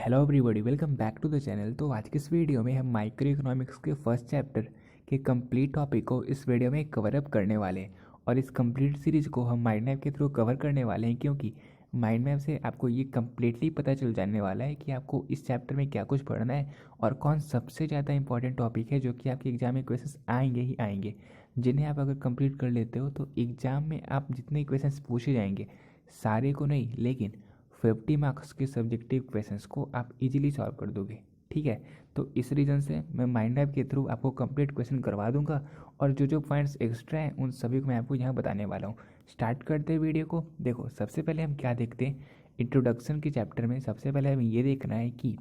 Hello everybody, welcome back to the channel. तो आज की इस वीडियो में हम माइक्रो इकोनॉमिक्स के फर्स्ट चैप्टर के कंप्लीट टॉपिक को इस वीडियो में कवर अप करने वाले हैं। और इस कंप्लीट सीरीज़ को हम माइंड मैप के थ्रू कवर करने वाले हैं, क्योंकि माइंड मैप से आपको ये कम्प्लीटली पता चल जाने वाला है कि आपको इस चैप्टर में क्या कुछ पढ़ना है और कौन सबसे ज़्यादा इंपॉर्टेंट टॉपिक है जो कि आपके एग्जाम में क्वेश्चंस आएंगे ही आएंगे, जिन्हें आप अगर कंप्लीट कर लेते हो तो एग्ज़ाम में आप जितने क्वेश्चंस पूछे जाएंगे, सारे को नहीं लेकिन 50 मार्क्स के सब्जेक्टिव क्वेश्चंस को आप इजीली सॉल्व कर दोगे। ठीक है, तो इस रीज़न से मैं माइंड मैप के थ्रू आपको कंप्लीट क्वेश्चन करवा दूंगा और जो जो पॉइंट्स एक्स्ट्रा हैं उन सभी को मैं आपको यहाँ बताने वाला हूँ। स्टार्ट करते हैं वीडियो को। देखो, सबसे पहले हम क्या देखते हैं इंट्रोडक्शन के चैप्टर में। सबसे पहले हमें ये देखना है कि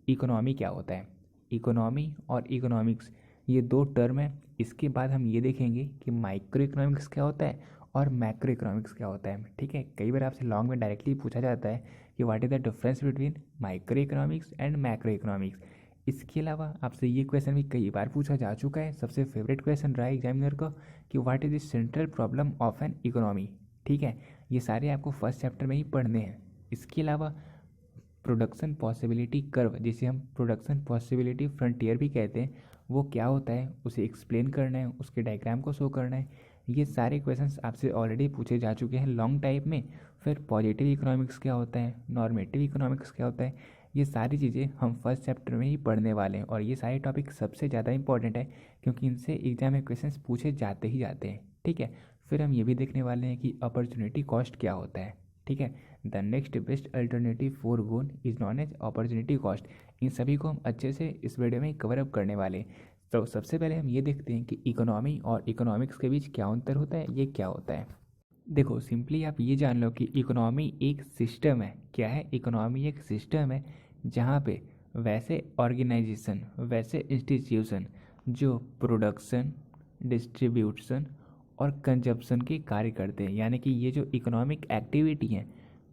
इकोनॉमी क्या होता है। इकोनॉमी और इकोनॉमिक्स ये दो टर्म है। इसके बाद हम ये देखेंगे कि माइक्रो इकोनॉमिक्स क्या होता है और मैक्रो इकोनॉमिक्स क्या होता है। ठीक है, कई बार आपसे लॉन्ग में डायरेक्टली पूछा जाता है कि what is the difference between micro economics and macro economics. इसके अलावा आपसे ये क्वेश्चन भी कई बार पूछा जा चुका है, सबसे फेवरेट क्वेश्चन रहा है एग्जामिनर का कि what is the central problem of an economy. ठीक है, ये सारे आपको फर्स्ट चैप्टर में ही पढ़ने हैं। इसके अलावा प्रोडक्शन पॉसिबिलिटी कर्व, जिसे हम प्रोडक्शन पॉसिबिलिटी फ्रंटियर भी कहते हैं, वो क्या होता है उसे एक्सप्लेन करना है, उसके डायग्राम को शो करना है। ये सारे क्वेश्चंस आपसे ऑलरेडी पूछे जा चुके हैं लॉन्ग टाइप में। फिर पॉजिटिव इकोनॉमिक्स क्या होता है, नॉर्मेटिव इकोनॉमिक्स क्या होता है, ये सारी चीज़ें हम फर्स्ट चैप्टर में ही पढ़ने वाले हैं। और ये सारे टॉपिक सबसे ज़्यादा इंपॉर्टेंट है क्योंकि इनसे एग्जाम में क्वेश्चंस पूछे जाते ही जाते हैं। ठीक है, फिर हम ये भी देखने वाले हैं कि अपॉर्चुनिटी कॉस्ट क्या होता है। ठीक है, the next best alternative for good is known as opportunity cost. इन सभी को हम अच्छे से इस वीडियो में कवर अप करने वाले हैं। तो सबसे पहले हम ये देखते हैं कि इकोनॉमी और इकोनॉमिक्स के बीच क्या अंतर होता है, ये क्या होता है। देखो, सिंपली आप ये जान लो कि इकोनॉमी एक सिस्टम है। क्या है? इकोनॉमी एक सिस्टम है जहाँ पे वैसे ऑर्गेनाइजेशन, वैसे इंस्टीट्यूशन जो प्रोडक्शन, डिस्ट्रीब्यूशन और कंजप्शन के कार्य करते हैं। यानी कि ये जो इकोनॉमिक एक्टिविटी है,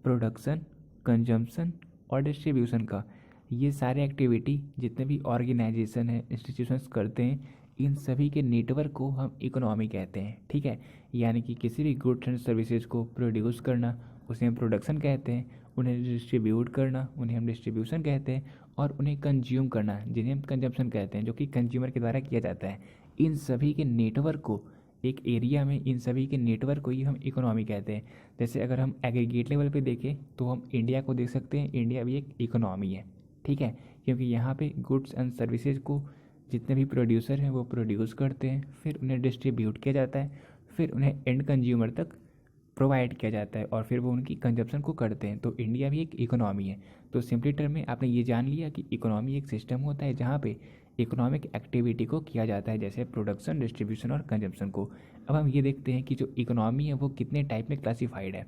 प्रोडक्शन, कंजम्पशन और डिस्ट्रीब्यूशन का, ये सारे एक्टिविटी जितने भी ऑर्गेनाइजेशन है, इंस्टीट्यूशंस करते हैं, इन सभी के नेटवर्क को हम इकोनॉमी कहते हैं। ठीक है, यानी कि किसी भी गुड्स एंड सर्विसेज को प्रोड्यूस करना उसे हम प्रोडक्शन कहते हैं, उन्हें डिस्ट्रीब्यूट करना उन्हें हम डिस्ट्रीब्यूशन कहते हैं, और उन्हें कंज्यूम करना जिन्हें हम कंजम्पशन कहते हैं, जो कि कंज्यूमर के द्वारा किया जाता है। इन सभी के नेटवर्क को, एक एरिया में इन सभी के नेटवर्क को ही हम इकोनॉमी कहते हैं। जैसे अगर हम एग्रीगेट लेवल पे देखें तो हम इंडिया को देख सकते हैं, इंडिया भी एक इकोनॉमी है। ठीक है, क्योंकि यहाँ पे गुड्स एंड सर्विसेज को जितने भी प्रोड्यूसर हैं वो प्रोड्यूस करते हैं, फिर उन्हें डिस्ट्रीब्यूट किया जाता है, फिर उन्हें एंड कंज्यूमर तक प्रोवाइड किया जाता है और फिर वो उनकी कंजप्शन को करते हैं। तो इंडिया भी एक इकोनॉमी है। तो सिंपली टर्म में आपने ये जान लिया कि इकोनॉमी एक सिस्टम होता है जहाँ पे इकोनॉमिक एक्टिविटी को किया जाता है, जैसे प्रोडक्शन, डिस्ट्रीब्यूशन और कंजप्शन को। अब हम ये देखते हैं कि जो इकोनॉमी है वो कितने टाइप में क्लासीफाइड है।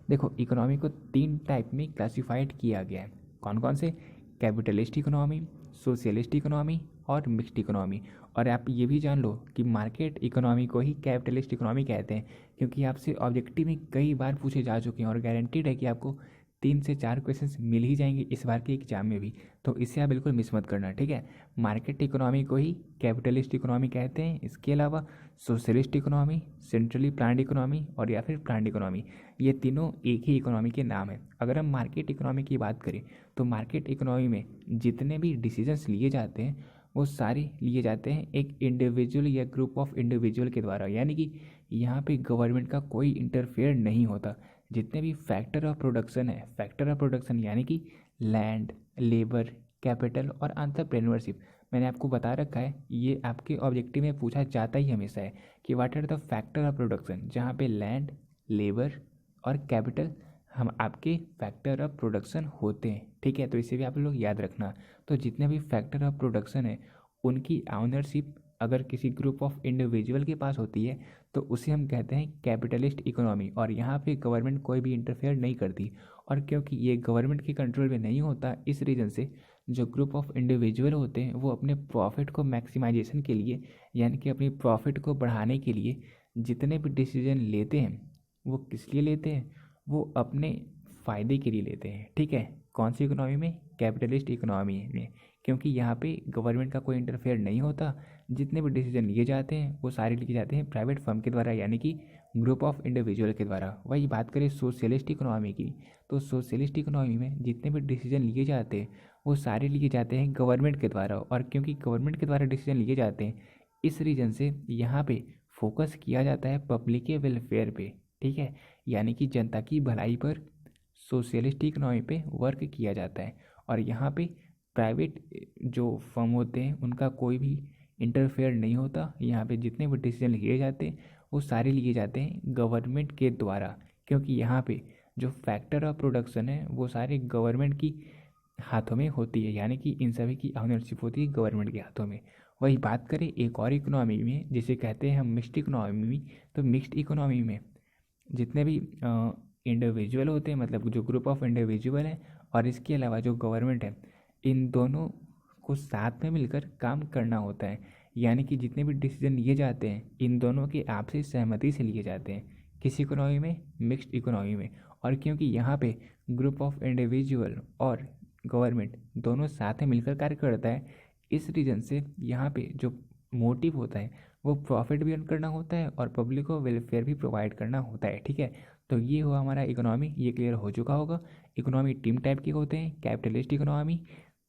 देखो, इकोनॉमी को 3 टाइप में क्लासीफाइड किया गया है। कौन कौन से? कैपिटलिस्ट इकोनॉमी, सोशलिस्ट इकोनॉमी और मिक्स्ड इकोनॉमी। और आप ये भी जान लो कि मार्केट इकोनॉमी को ही कैपिटलिस्ट इकोनॉमी कहते हैं, क्योंकि आपसे ऑब्जेक्टिव में कई बार पूछे जा चुके हैं और गारंटीड है कि आपको 3 से 4 क्वेश्चंस मिल ही जाएंगे इस बार के एग्जाम में भी। तो इससे आप बिल्कुल मिस मत करना। ठीक है, मार्केट इकोनॉमी को ही कैपिटलिस्ट इकोनॉमी कहते हैं। इसके अलावा socialist economy, centrally planned economy और या फिर प्लान्ड इकोनॉमी, ये तीनों एक ही इकोनॉमी के नाम है। अगर हम मार्केट इकोनॉमी की बात करें तो मार्केट इकोनॉमी में जितने भी डिसीजंस लिए जाते हैं वो सारे लिए जाते हैं एक इंडिविजुअल या ग्रुप ऑफ इंडिविजुअल के द्वारा। यानी कि यहाँ पे गवर्नमेंट का कोई इंटरफेयर नहीं होता। जितने भी फैक्टर ऑफ प्रोडक्शन है, फैक्टर ऑफ प्रोडक्शन यानी कि लैंड, लेबर, कैपिटल और एंटरप्रेन्योरशिप, मैंने आपको बता रखा है, ये आपके ऑब्जेक्टिव में पूछा जाता ही हमेशा है कि what are the factor of production, जहाँ पे लैंड, लेबर और कैपिटल हम आपके फैक्टर ऑफ प्रोडक्शन होते हैं। ठीक है, तो इसे भी आप लोग याद रखना। तो जितने भी फैक्टर ऑफ प्रोडक्शन है उनकी ऑनरशिप अगर किसी ग्रुप ऑफ इंडिविजुअल के पास होती है तो उसे हम कहते हैं कैपिटलिस्ट इकोनॉमी। और यहाँ पे गवर्नमेंट कोई भी इंटरफेयर नहीं करती, और क्योंकि ये गवर्नमेंट के कंट्रोल में नहीं होता, इस रीज़न से जो ग्रुप ऑफ इंडिविजुअल होते हैं वो अपने प्रॉफिट को मैक्सिमाइजेशन के लिए, यानी कि अपनी प्रॉफिट को बढ़ाने के लिए जितने भी डिसीजन लेते हैं वो किस लिए लेते हैं? वो अपने फ़ायदे के लिए लेते हैं। ठीक है, कौन सी इकोनॉमी में? कैपिटलिस्ट इकोनॉमी में, क्योंकि यहाँ पे गवर्नमेंट का कोई इंटरफेयर नहीं होता, जितने भी डिसीजन लिए जाते हैं वो सारे लिए जाते हैं प्राइवेट फर्म के द्वारा, यानी कि ग्रुप ऑफ इंडिविजुअल के द्वारा। वही बात करें सोशलिस्ट इकोनॉमी की, तो सोशलिस्ट इकोनॉमी में जितने भी डिसीजन लिए जाते हैं वो सारे लिए जाते हैं गवर्नमेंट के द्वारा। और क्योंकि गवर्नमेंट के द्वारा डिसीजन लिए जाते हैं, इस रीजन से यहाँ पे फोकस किया जाता है पब्लिक के वेलफेयर पे, ठीक है, यानी कि जनता की भलाई पर सोशलिस्ट इकोनॉमी पे वर्क किया जाता है। और यहाँ पे प्राइवेट जो फर्म होते हैं उनका कोई भी इंटरफेयर नहीं होता। यहाँ पे जितने भी डिसीजन लिए जाते हैं वो सारे लिए जाते हैं गवर्नमेंट के द्वारा, क्योंकि यहाँ पे जो फैक्टर ऑफ प्रोडक्शन है वो सारे गवर्नमेंट की हाथों में होती है, यानी कि इन सभी की ऑनरशिप होती है गवर्नमेंट के हाथों में। वही बात करें एक और इकोनॉमी में जिसे कहते हैं हम मिक्स्ड इकोनॉमी, तो मिक्स्ड इकोनॉमी में जितने भी इंडिविजुअल होते हैं, मतलब जो ग्रुप ऑफ इंडिविजुअल है और इसके अलावा जो गवर्नमेंट है, इन दोनों को साथ में मिलकर काम करना होता है। यानी कि जितने भी डिसीजन लिए जाते हैं इन दोनों की आपसी सहमति से लिए जाते हैं, किस इकोनॉमी में, मिक्स्ड इकोनॉमी में। और क्योंकि यहाँ पे ग्रुप ऑफ इंडिविजुअल और गवर्नमेंट दोनों साथ में मिलकर कार्य करता है, इस रीजन से यहाँ पे जो मोटिव होता है वो प्रॉफिट भी अर्न करना होता है और पब्लिक को वेलफेयर भी प्रोवाइड करना होता है, ठीक है। तो ये हुआ हमारा इकोनॉमी, ये क्लियर हो चुका होगा। इकोनॉमी टीम टाइप के होते हैं, कैपिटलिस्ट इकोनॉमी,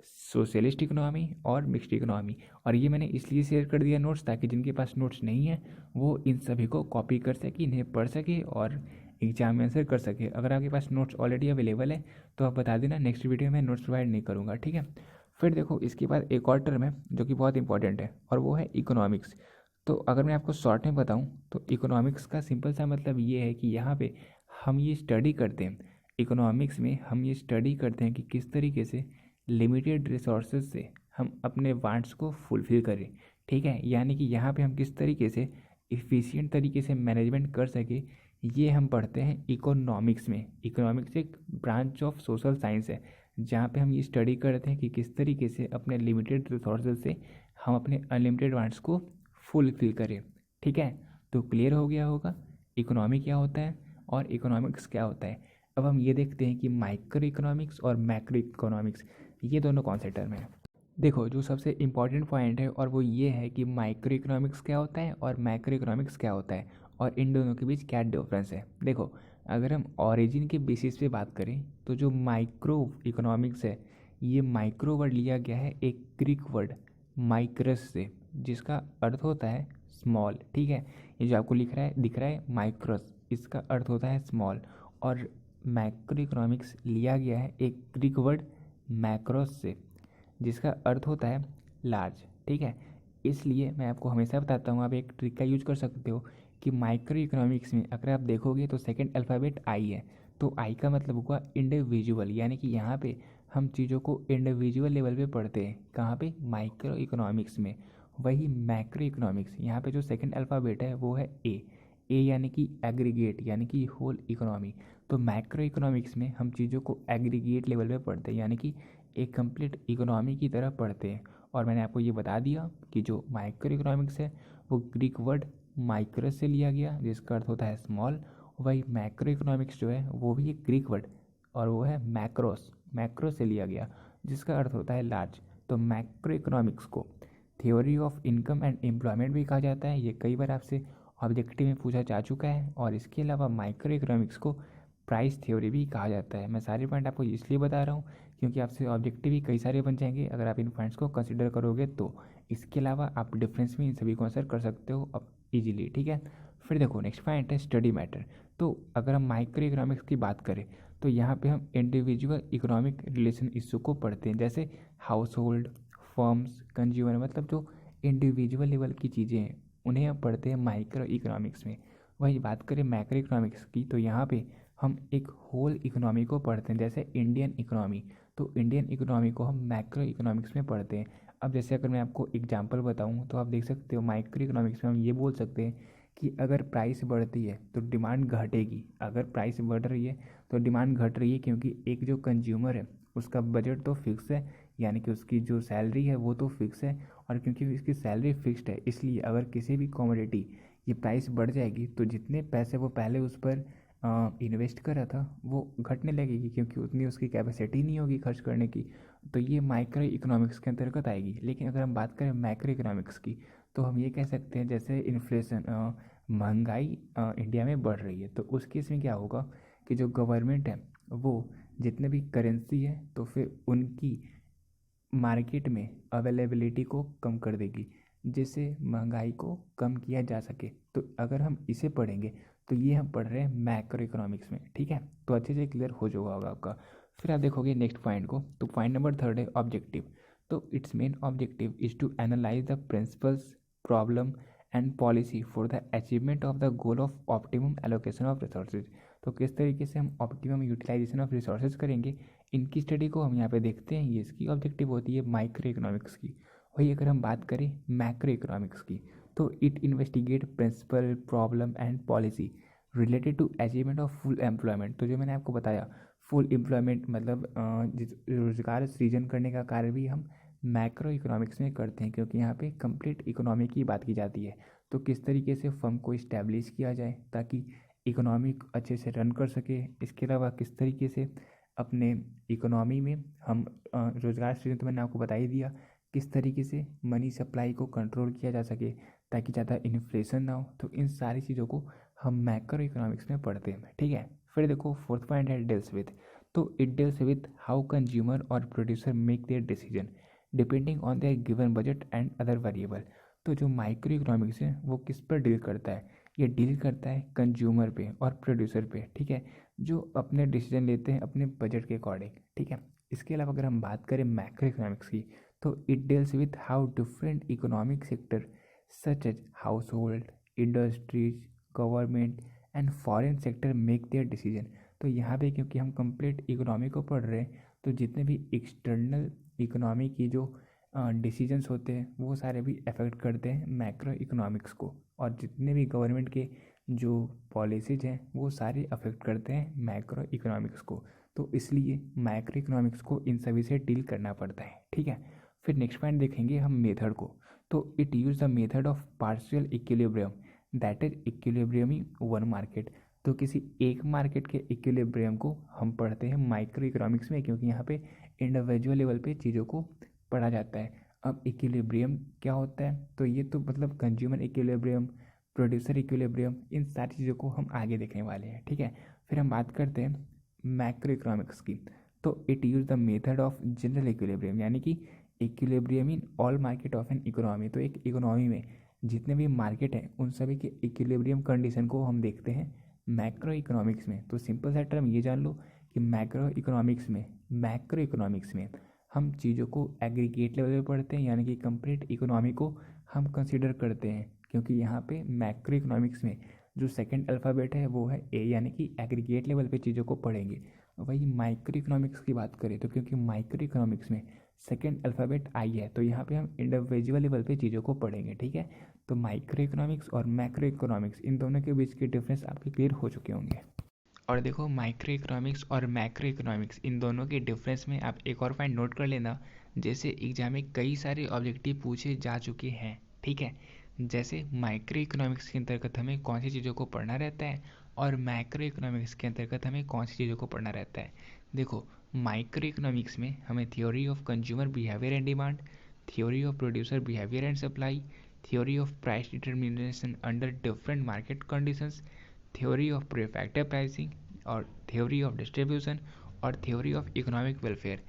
सोशलिस्ट इकोनॉमी और मिक्स्ड इकोनॉमी। और ये मैंने इसलिए शेयर कर दिया नोट्स, ताकि जिनके पास नोट्स नहीं है वो इन सभी को कॉपी कर सके, इन्हें पढ़ सके और एग्जाम में आंसर कर सके। अगर आपके पास नोट्स ऑलरेडी अवेलेबल है तो आप बता देना, नेक्स्ट वीडियो में नोट्स प्रोवाइड नहीं करूँगा, ठीक है। फिर देखो इसके बाद एक और टर्म है जो कि बहुत इंपॉर्टेंट है और वो है इकोनॉमिक्स। तो अगर मैं आपको शॉर्ट में बताऊं तो इकोनॉमिक्स का सिंपल सा मतलब ये है कि यहाँ पे हम ये स्टडी करते हैं, इकोनॉमिक्स में हम ये स्टडी करते हैं कि किस तरीके से लिमिटेड रिसोर्सेज से हम अपने वांट्स को फुलफ़िल करें, ठीक है। यानी कि यहाँ पे हम किस तरीके से इफ़िशिएंट तरीके से मैनेजमेंट कर सके, ये हम पढ़ते हैं इकोनॉमिक्स में। इकोनॉमिक्स एक ब्रांच ऑफ सोशल साइंस है जहाँ पे हम ये स्टडी करते हैं कि किस तरीके से अपने लिमिटेड रिसोर्सेज से हम अपने अनलिमिटेड वांट्स को फुलफिल करें, ठीक है। तो क्लियर हो गया होगा इकोनॉमी क्या होता है और इकोनॉमिक्स क्या होता है। अब हम ये देखते हैं कि माइक्रो इकोनॉमिक्स और मैक्रो इकोनॉमिक्स ये दोनों कौन से टर्म हैं। देखो जो सबसे इम्पॉर्टेंट पॉइंट है और वो ये है कि माइक्रो इकोनॉमिक्स क्या होता है और मैक्रो इकोनॉमिक्स क्या होता है और इन दोनों के बीच क्या डिफरेंस है। देखो अगर हम ओरिजिन के बेसिस पे बात करें तो जो माइक्रो इकोनॉमिक्स है, ये माइक्रो वर्ड लिया गया है एक ग्रीक वर्ड माइक्रस से, जिसका अर्थ होता है स्मॉल, ठीक है। ये जो आपको दिख रहा है माइक्रस, इसका अर्थ होता है स्मॉल। और मैक्रो इकोनॉमिक्स लिया गया है एक ग्रीक वर्ड मैक्रोस से, जिसका अर्थ होता है लार्ज, ठीक है। इसलिए मैं आपको हमेशा बताता हूँ, आप एक ट्रिक का यूज कर सकते हो कि माइक्रो इकोनॉमिक्स में अगर आप देखोगे तो सेकंड अल्फ़ाबेट आई है, तो आई का मतलब हुआ इंडिविजुअल, यानी कि यहाँ पे हम चीज़ों को इंडिविजुअल लेवल पे पढ़ते हैं, कहाँ पे, माइक्रो इकोनॉमिक्स में। वही मैक्रो इकोनॉमिक्स, यहाँ पे जो सेकंड अल्फ़ाबेट है वो है ए यानी कि एग्रीगेट, यानी कि होल इकोनॉमी। तो मैक्रो इकोनॉमिक्स में हम चीज़ों को एग्रीगेट लेवल पे पढ़ते हैं, यानी कि एक कंप्लीट इकोनॉमी की तरह पढ़ते हैं। और मैंने आपको ये बता दिया कि जो माइक्रो इकोनॉमिक्स है वो ग्रीक वर्ड माइक्रस से लिया गया, जिसका अर्थ होता है स्मॉल। वही मैक्रो इकोनॉमिक्स जो है वो भी एक ग्रीक वर्ड और वो है मैक्रोस से लिया गया, जिसका अर्थ होता है लार्ज। तो मैक्रो इकोनॉमिक्स को theory of income and employment भी कहा जाता है, ये कई बार आपसे ऑब्जेक्टिव में पूछा जा चुका है। और इसके अलावा माइक्रो इकोनॉमिक्स को प्राइस थ्योरी भी कहा जाता है। मैं सारे पॉइंट आपको इसलिए बता रहा हूँ क्योंकि आपसे ऑब्जेक्टिव भी कई सारे बन जाएंगे अगर आप इन पॉइंट्स को कंसिडर करोगे तो। इसके अलावा आप डिफरेंस में इन सभी को आंसर कर सकते हो अब इजीली, ठीक है। फिर देखो नेक्स्ट पॉइंट है स्टडी मैटर। तो अगर हम माइक्रो इकोनॉमिक्स की बात करें तो यहाँ पे हम इंडिविजुअल इकोनॉमिक रिलेशन इशू को पढ़ते हैं, जैसे हाउस होल्ड, फर्म्स, कंज्यूमर, मतलब जो इंडिविजुअल लेवल की चीज़ें हैं उन्हें हम पढ़ते हैं माइक्रो इकोनॉमिक्स में। वही बात करें मैक्रो इकोनॉमिक्स की तो यहाँ पे हम एक होल इकोनॉमी को पढ़ते हैं, जैसे इंडियन इकोनॉमी। तो इंडियन इकोनॉमी को हम मैक्रो इकोनॉमिक्स में पढ़ते हैं। अब जैसे अगर मैं आपको एग्जांपल बताऊं तो आप देख सकते हो माइक्रो इकोनॉमिक्स में हम ये बोल सकते हैं कि अगर प्राइस बढ़ती है तो डिमांड घटेगी, अगर प्राइस बढ़ रही है तो डिमांड घट रही है, क्योंकि एक जो कंज्यूमर है उसका बजट तो फिक्स है, यानी कि उसकी जो सैलरी है वो तो फिक्स है। और क्योंकि इसकी सैलरी फिक्स्ड है इसलिए अगर किसी भी कमोडिटी की प्राइस बढ़ जाएगी तो जितने पैसे वो पहले उस पर इन्वेस्ट करा था वो घटने लगेगी, क्योंकि उतनी उसकी कैपेसिटी नहीं होगी खर्च करने की। तो ये माइक्रो इकोनॉमिक्स के अंतर्गत आएगी। लेकिन अगर हम बात करें मैक्रो इकोनॉमिक्स की तो हम ये कह सकते हैं जैसे इन्फ्लेशन, महंगाई इंडिया में बढ़ रही है, तो उस केस में क्या होगा कि जो गवर्नमेंट है वो जितने भी करेंसी है तो फिर उनकी मार्केट में अवेलेबिलिटी को कम कर देगी, जिससे महंगाई को कम किया जा सके। तो अगर हम इसे पढ़ेंगे तो ये हम पढ़ रहे हैं मैक्रो इकोनॉमिक्स में, ठीक है। तो अच्छे से क्लियर हो जाएगा होगा आपका। फिर आप देखोगे नेक्स्ट पॉइंट को, तो पॉइंट नंबर 3 है ऑब्जेक्टिव। तो its main objective is to analyse the principles, problem and policy for the achievement of the goal of optimum allocation of resources. तो किस तरीके से हम ऑप्टिमम यूटिलाइजेशन ऑफ रिसोर्सेज करेंगे, इनकी स्टडी को हम यहाँ पे देखते हैं। ये इसकी ऑब्जेक्टिव होती है माइक्रो इकोनॉमिक्स की। वही अगर हम बात करें मैक्रो इकोनॉमिक्स की, तो it investigate principle, problem and policy related to achievement of full employment. तो जो मैंने आपको बताया फुल एम्प्लॉयमेंट मतलब रोजगार सृजन करने का कार्य भी हम मैक्रो इकोनॉमिक्स में करते हैं, क्योंकि यहाँ पे कंप्लीट इकोनॉमी की बात की जाती है। तो किस तरीके से फर्म को इस्टेब्लिश किया जाए ताकि इकोनॉमिक अच्छे से रन कर सके। इसके अलावा किस तरीके से अपने इकोनॉमी में हम रोज़गार सृजन, तो मैंने आपको बता ही दिया। किस तरीके से मनी सप्लाई को कंट्रोल किया जा सके ताकि ज़्यादा इन्फ्लेशन ना हो। तो इन सारी चीज़ों को हम मैक्रो इकोनॉमिक्स में पढ़ते हैं, ठीक है। फिर देखो फोर्थ पॉइंट है डील्स विथ। तो it deals with how consumer और producer make their decision depending on their given budget and other variable. तो जो माइक्रो इकोनॉमिक्स है वो किस पर डील करता है, ये डील करता है कंज्यूमर पे और प्रोड्यूसर पे, ठीक है, जो अपने डिसीजन लेते हैं अपने बजट के अकॉर्डिंग, ठीक है। इसके अलावा अगर हम बात करें मैक्रो इकोनॉमिक्स की, तो it deals with how different economic sector such as house hold, industries, government and foreign sector make their decision. तो यहाँ पे क्योंकि हम कंप्लीट इकोनॉमी को पढ़ रहे हैं, तो जितने भी एक्सटर्नल इकोनॉमी की जो डिसीजंस होते हैं वो सारे भी अफेक्ट करते हैं मैक्रो इकोनॉमिक्स को, और जितने भी गवर्नमेंट के जो पॉलिसीज हैं वो सारे अफेक्ट करते हैं मैक्रो इकोनॉमिक्स को। तो इसलिए मैक्रो इकोनॉमिक्स को इन सभी से डील करना पड़ता है, ठीक है। फिर नेक्स्ट पॉइंट देखेंगे हम मेथड को। तो it use the method of partial equilibrium, that is equilibrium in one market. तो किसी एक मार्केट के इक्विलिब्रियम को हम पढ़ते हैं माइक्रो इकोनॉमिक्स में, क्योंकि यहाँ पे इंडिविजुअल लेवल पे चीज़ों को पढ़ा जाता है। अब इक्विलिब्रियम क्या होता है, तो ये तो मतलब कंज्यूमर इक्विलिब्रियम, प्रोड्यूसर इक्विलिब्रियम, इन सारी चीज़ों को हम आगे देखने वाले हैं, ठीक है। फिर हम बात करते हैं मैक्रो इकोनॉमिक्स की। तो it use the method of general equilibrium, यानी कि equilibrium in all market of an economy. तो एक इकोनॉमी में जितने भी मार्केट हैं उन सभी के इक्विलिब्रियम कंडीशन को हम देखते हैं मैक्रो इकोनॉमिक्स में। तो सिंपल सा टर्म ये जान लो कि मैक्रो इकोनॉमिक्स में हम चीज़ों को एग्रीगेट लेवल पे पढ़ते हैं, यानी कि कंप्लीट इकोनॉमी को हम कंसीडर करते हैं, क्योंकि यहाँ पे मैक्रो इकोनॉमिक्स में जो सेकंड अल्फ़ाबेट है वो है ए, यानी कि एग्रीगेट लेवल पे चीज़ों को पढ़ेंगे। वही माइक्रो इकोनॉमिक्स की बात करें तो क्योंकि माइक्रो इकोनॉमिक्स में सेकंड अल्फ़ाबेट आई है, तो यहाँ पे हम इंडिविजुअल लेवल पे चीज़ों को पढ़ेंगे, ठीक है। तो माइक्रो इकोनॉमिक्स और मैक्रो इकोनॉमिक्स इन दोनों के बीच के डिफरेंस आपके क्लियर हो चुके होंगे। और देखो माइक्रो इकोनॉमिक्स और मैक्रो इकोनॉमिक्स इन दोनों के डिफरेंस में आप एक और पॉइंट नोट कर लेना, जैसे एग्जाम में कई सारे ऑब्जेक्टिव पूछे जा चुके हैं, ठीक है। जैसे माइक्रो इकोनॉमिक्स के अंतर्गत हमें कौन सी चीज़ों को पढ़ना रहता है और मैक्रो इकोनॉमिक्स के अंतर्गत हमें कौन सी चीज़ों को पढ़ना रहता है। देखो माइक्रो इकोनॉमिक्स में हमें theory of consumer behaviour and demand, theory of producer behaviour and supply, theory of price determination under different market conditions, theory of factor pricing और थ्योरी ऑफ डिस्ट्रीब्यूशन और थ्योरी ऑफ इकोनॉमिक वेलफेयर,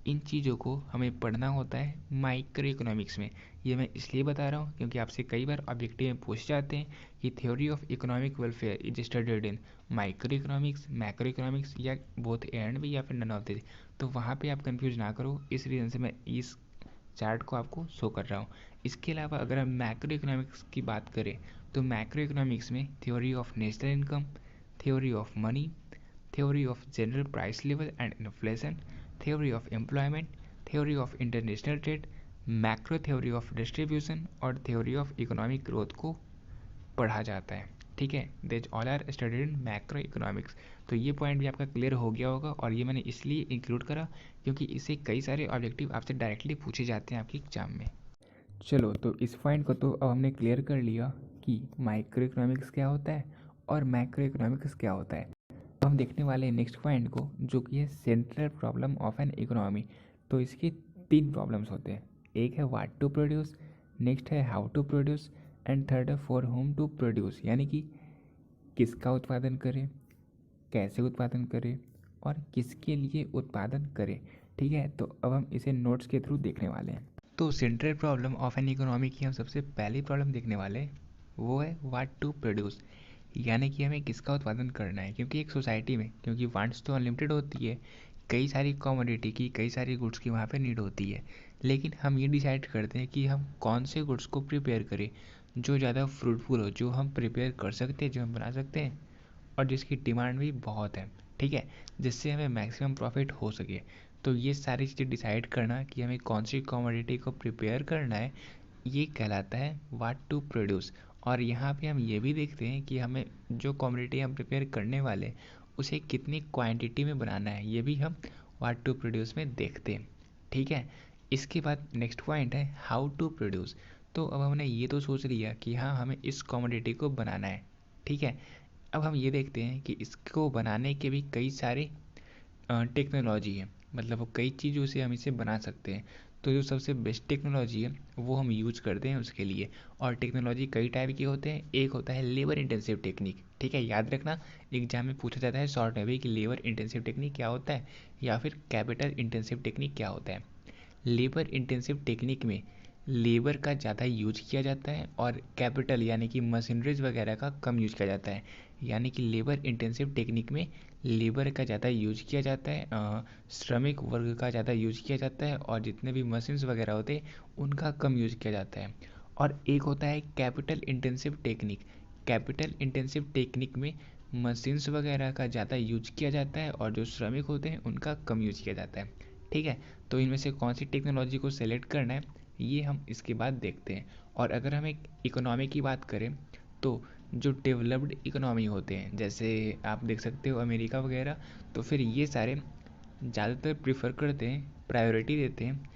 इन चीज़ों को हमें पढ़ना होता है micro economics में। ये मैं इसलिए बता रहा हूँ क्योंकि आपसे कई बार ऑब्जेक्टिव में पूछ जाते हैं कि theory of economic welfare is studied in micro economics, macro economics या बोथ ए एंड बी या फिर नन ऑफ दिस। तो वहाँ पे आप कंफ्यूज ना करो, इस रीज़न से मैं इस चार्ट को आपको शो कर रहा हूँ। इसके अलावा अगर हम मैक्रो इकोनॉमिक्स की बात करें तो मैक्रो इकोनॉमिक्स में theory of national income, theory of money, theory of general price level and inflation, theory of employment, theory of international trade, macro theory of distribution और theory of economic growth को पढ़ा जाता है, ठीक है। This all are studied in macro economics. तो ये point भी आपका क्लियर हो गया होगा, और ये मैंने इसलिए इंक्लूड करा क्योंकि इससे कई सारे ऑब्जेक्टिव आपसे डायरेक्टली पूछे जाते हैं आपके एग्जाम में। चलो तो इस पॉइंट को तो अब हमने क्लियर कर लिया कि माइक्रो इकोनॉमिक्स क्या होता है और मैक्रो इकोनॉमिक्स क्या होता है। तो हम देखने वाले हैं नेक्स्ट पॉइंट को, जो कि है central problem of an economy. तो इसके 3 प्रॉब्लम्स होते हैं, एक है व्हाट टू प्रोड्यूस, नेक्स्ट है how to produce and third है फॉर होम टू प्रोड्यूस, यानी कि किसका उत्पादन करें, कैसे उत्पादन करें और किसके लिए उत्पादन करें। ठीक है, तो अब हम इसे नोट्स के थ्रू देखने वाले हैं। तो central problem of an economy की हम सबसे पहली प्रॉब्लम देखने वाले हैं, वो है व्हाट टू प्रोड्यूस, यानी कि हमें किसका उत्पादन करना है। क्योंकि एक सोसाइटी में, क्योंकि वांट्स तो अनलिमिटेड होती है, कई सारी कमोडिटी की, कई सारी गुड्स की वहाँ पे नीड होती है, लेकिन हम ये डिसाइड करते हैं कि हम कौन से गुड्स को प्रिपेयर करें जो ज़्यादा फ्रूटफुल हो, जो हम प्रिपेयर कर सकते हैं, जो हम बना सकते हैं और जिसकी डिमांड भी बहुत है। ठीक है, जिससे हमें मैक्सिमम प्रॉफिट हो सके। तो ये सारी चीज़ें डिसाइड करना कि हमें कौन सी कमोडिटी को प्रिपेयर करना है, ये कहलाता है व्हाट टू प्रोड्यूस। और यहाँ पे हम ये भी देखते हैं कि हमें जो कमोडिटी हम प्रिपेयर करने वाले उसे कितनी क्वांटिटी में बनाना है, ये भी हम व्हाट टू प्रोड्यूस में देखते हैं। ठीक है, इसके बाद नेक्स्ट पॉइंट है हाउ टू प्रोड्यूस। तो अब हमने ये तो सोच लिया कि हाँ हमें इस कमोडिटी को बनाना है। ठीक है, अब हम ये देखते हैं कि इसको बनाने के भी कई सारे टेक्नोलॉजी है, मतलब वो कई चीज़ों से हम इसे बना सकते हैं। तो जो सबसे बेस्ट टेक्नोलॉजी है वो हम यूज करते हैं उसके लिए। और टेक्नोलॉजी कई टाइप के होते हैं। एक होता है लेबर इंटेंसिव टेक्निक। ठीक है, याद रखना, एग्जाम में पूछा जाता है शॉर्ट में भी कि लेबर इंटेंसिव टेक्निक क्या होता है या फिर कैपिटल इंटेंसिव टेक्निक क्या होता है। लेबर इंटेंसिव टेक्निक में लेबर का ज़्यादा यूज किया जाता है और कैपिटल यानी कि मशीनरीज वगैरह का कम यूज किया जाता है। यानी कि लेबर इंटेंसिव टेक्निक में लेबर का ज़्यादा यूज किया जाता है, श्रमिक वर्ग का ज़्यादा यूज किया जाता है और जितने भी मशीन्स वगैरह होते हैं उनका कम यूज किया जाता है। और एक होता है capital intensive technique. Capital intensive technique में मशीन्स वगैरह का ज़्यादा यूज किया जाता है और जो श्रमिक होते हैं उनका कम यूज किया जाता है। ठीक है, तो इनमें से कौन सी टेक्नोलॉजी को सेलेक्ट करना है ये हम इसके बाद देखते हैं। और अगर हम एक इकोनॉमी की बात करें तो जो डेवलप्ड इकोनॉमी होते हैं, जैसे आप देख सकते हो अमेरिका वगैरह, तो फिर ये सारे ज़्यादातर प्रीफर करते हैं, प्रायोरिटी देते हैं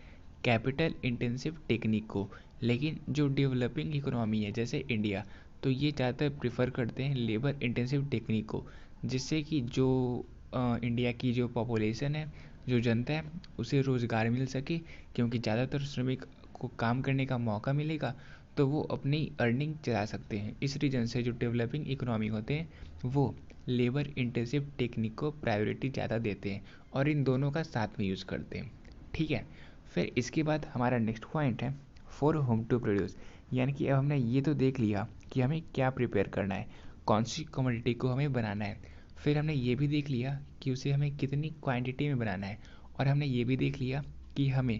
कैपिटल इंटेंसिव टेक्निक को। लेकिन जो डेवलपिंग इकोनॉमी है जैसे इंडिया, तो ये ज़्यादातर प्रीफर करते हैं लेबर इंटेंसिव टेक्निक को, जिससे कि जो इंडिया की जो पॉपुलेशन है, जो जनता है, उसे रोज़गार मिल सके। क्योंकि ज़्यादातर श्रमिक को काम करने का मौका मिलेगा तो वो अपनी अर्निंग चला सकते हैं। इस रीजन से जो डेवलपिंग इकोनॉमी होते हैं वो लेबर इंटेंसिव टेक्निक को प्रायोरिटी ज़्यादा देते हैं और इन दोनों का साथ में यूज़ करते हैं। ठीक है, फिर इसके बाद हमारा नेक्स्ट पॉइंट है फॉर होम टू प्रोड्यूस, यानी कि अब हमने ये तो देख लिया कि हमें क्या प्रिपेयर करना है, कौन सी कमोडिटी को हमें बनाना है। फिर हमने ये भी देख लिया कि उसे हमें कितनी क्वांटिटी में बनाना है और हमने ये भी देख लिया कि हमें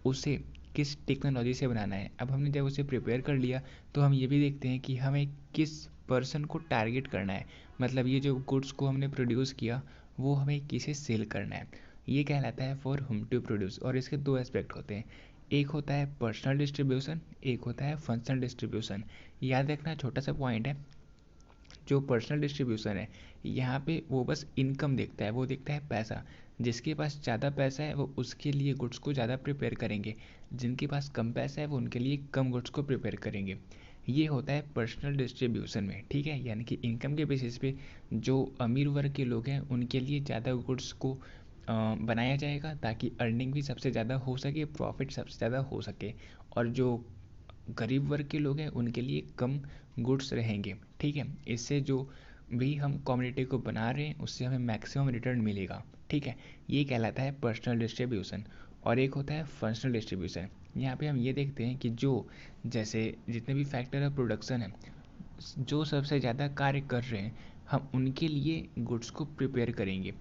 उसे किस टेक्नोलॉजी से बनाना है। अब हमने जब उसे प्रिपेयर कर लिया तो हम ये भी देखते हैं कि हमें किस पर्सन को टारगेट करना है, मतलब ये जो गुड्स को हमने प्रोड्यूस किया वो हमें किसे सेल करना है। ये कहलाता है फॉर होम टू प्रोड्यूस। और इसके दो एस्पेक्ट होते हैं, एक होता है पर्सनल डिस्ट्रीब्यूशन, एक होता है फंक्शनल डिस्ट्रीब्यूशन। याद रखना छोटा सा पॉइंट है, जो पर्सनल डिस्ट्रीब्यूशन है यहाँ पे वो बस इनकम देखता है, वो देखता है पैसा। जिसके पास ज़्यादा पैसा है वो उसके लिए गुड्स को ज़्यादा प्रिपेयर करेंगे, जिनके पास कम पैसा है वो उनके लिए कम गुड्स को प्रिपेयर करेंगे। ये होता है पर्सनल डिस्ट्रीब्यूशन में। ठीक है, यानी कि इनकम के बेसिस पे जो अमीर वर्ग के लोग हैं उनके लिए ज़्यादा गुड्स को बनाया जाएगा ताकि अर्निंग भी सबसे ज़्यादा हो सके, प्रॉफिट सबसे ज़्यादा हो सके। और जो गरीब वर्ग के लोग हैं उनके लिए कम गुड्स रहेंगे। ठीक है, इससे जो भी हम कम्युनिटी को बना रहे हैं उससे हमें मैक्सिमम रिटर्न मिलेगा। ठीक है, ये कहलाता है पर्सनल डिस्ट्रीब्यूशन। और एक होता है फंक्शनल डिस्ट्रीब्यूशन। यहाँ पे हम ये देखते हैं कि जो जैसे जितने भी फैक्टर ऑफ प्रोडक्शन है, जो सबसे ज़्यादा कार्य कर रहे हैं हम उनके लिए गुड्स को प्रिपेयर करेंगे।